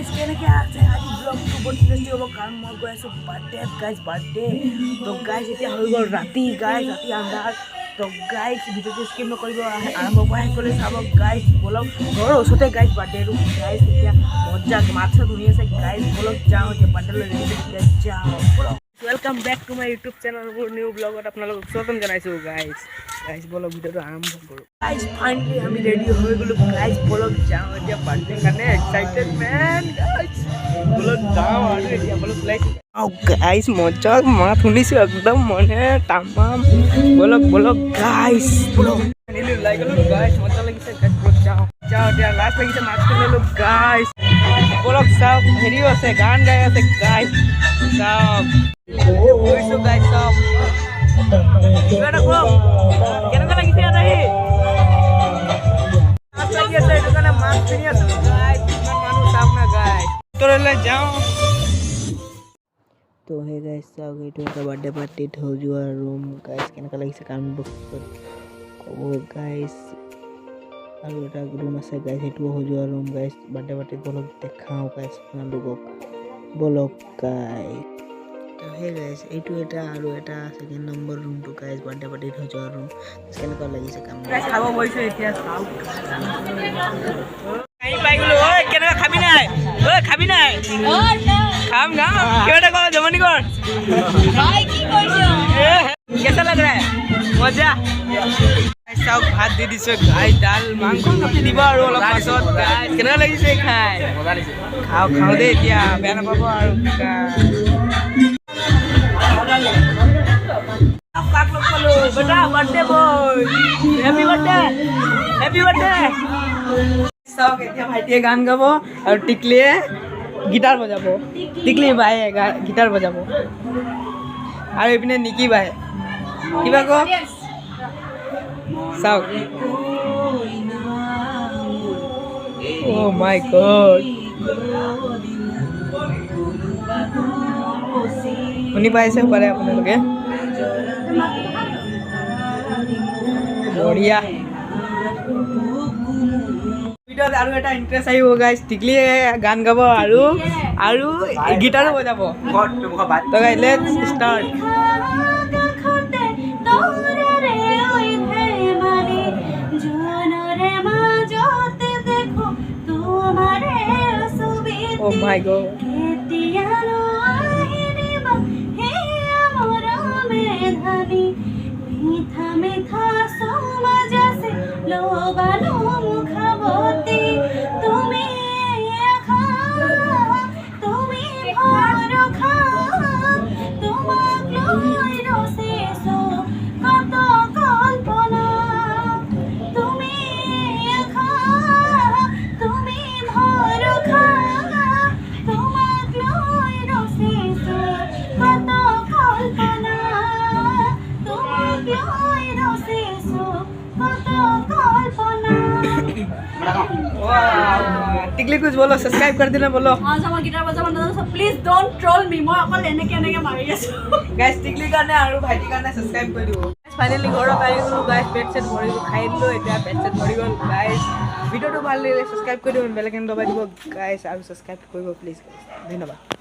কেনেকৈ আছে আজি ব্লগটো বৰ ইণ্টাৰেষ্টিং হ'ব কাৰণ মই গৈ আছোঁ বাৰ্থডে তো গাইজ এতিয়া হৈ গ'ল ৰাতি আন্ধাৰ তো গাইজ ভিডিঅ'টো স্কিপ নকৰিব আৰম্ভ পৰা শেষলৈ চাব গাইজ বলক ঘৰৰ ওচৰতে গাইজ বাৰ্থডেটো গাইজ এতিয়া মজা মাত চাত শুনি আছে গাইজ বলক যাওঁ এতিয়া বাৰ্থডেলৈ ৰেডি যাওঁ বলক welcome back to my YouTube channel মোৰ নিউ ব্লগত আপোনালোকক স্বাগতম জনাইছোঁ গাইজ বলক ভিডিঅ'টো আৰম্ভ কৰোঁ গাইজ ফাইনেলি আমি ৰেডি হৈ গ'লোঁ গাইজ বলক যাওঁ এতিয়া বাৰ্থডে কাৰণে এক্সাইটেড মেন গাইজ বলক যাওঁ আৰু এতিয়া বলক ওলাইছোঁ গাইজ মজা মাত শুনিছোঁ একদম মানে তামাম বলক গাইজ বলক ওলাই গ'লোঁ গাইজ মজা লাগিছে গাইজ বলক যাওঁ এতিয়া লাষ্ট লাগিছে মাস্ক ল'লোঁ গাইজ বলক চাওক হেৰিও আছে গান গাই আছে গাইজ চাওক গৈছোঁ গাইজ চাওক কিবা এটা কওক কেনেকুৱা লাগিছে ইয়াত আহি মাছ লাগি আছে সেইটো কাৰণে মাছ কিনি আছোঁ গাইজ ইমান মানুহ চাওক না গাইজ ভিতৰলৈ যাওঁ তো সেই গাইজ চাওক এইটো এটা বাৰ্থডে পাৰ্টিত হৈ যোৱা ৰুম গাইজ কেনেকুৱা লাগিছে কমেণ্ট বক্সত ক'ব গাইজ আৰু এটা ৰুম আছে গাইজ সেইটোও হৈ যোৱা ৰুম গাইজ বাৰ্থডে পাৰ্টিত বলক দেখাওঁ গাইজ আপোনালোকক বলক গাইজ তো সেই গাইজ এইটো এটা আৰু এটা ছেকেণ্ড নম্বৰ ৰুমটো গাইজ বাৰ্থডে পাৰ্টিত হৈ যোৱা ৰুম কেনেকুৱা লাগিছে কাম খাব বহিছোঁ এতিয়া চাওক পাই গ'লো ঐ কেনেকুৱা খাবি নাই খাম না কিবা এটা কৰ জমনি কৰ কেঁচা লাগ ৰে মজা চাওক ভাত দি দিছোঁ গাইজ দাল মাংস কাটি দিব আৰু অলপ পাছত গাইজ কেনেকুৱা লাগিছে খাই খাওঁ দেই এতিয়া বেয়া নাপাব আৰু কাক লগ পালোঁ বেটা বাৰ্থডে বয় হেপী বাৰ্থডে চাওক এতিয়া ভাইটিয়ে গান গাব আৰু টিকলিয়ে গিটাৰ বজাব টিকলি বায়ে গিটাৰ বজাব আৰু এইপিনে নিকি বায়ে কিবা কওক চাওক অ' মাই গড শুনি পাইছে পাৰে আপোনালোকে বঢ়িয়া ভিডিঅ'ত আৰু এটা ইণ্টাৰেষ্ট আহিব গাইজ টিকলিয়ে গান গাব আৰু গিটাৰো বজাব তো guys let's start Oh my God. टिकली कुछ बोलो सब्सक्राइब कर देना बोलो आज हम गिटार बजाबन ना सो प्लीज डोंट ट्रोल मी মই অকল এনেকে মাৰি আছো গাইস টিকলি কাৰণে আৰু ভাইটি কাৰণে সাবস্ক্ৰাইব কৰি দিব গাইস ফাইনালি ঘৰত আহি গলো গাইস পেট সেট ভৰি খাই দিলো এতিয়া পেট সেট ভৰি গল গাইস ভিডিওটো ভাল লাগিলে সাবস্ক্ৰাইব কৰি দিব বেল আইকন দবাই দিব গাইস আৰু সাবস্ক্ৰাইব কৰিব প্লিজ ধন্যবাদ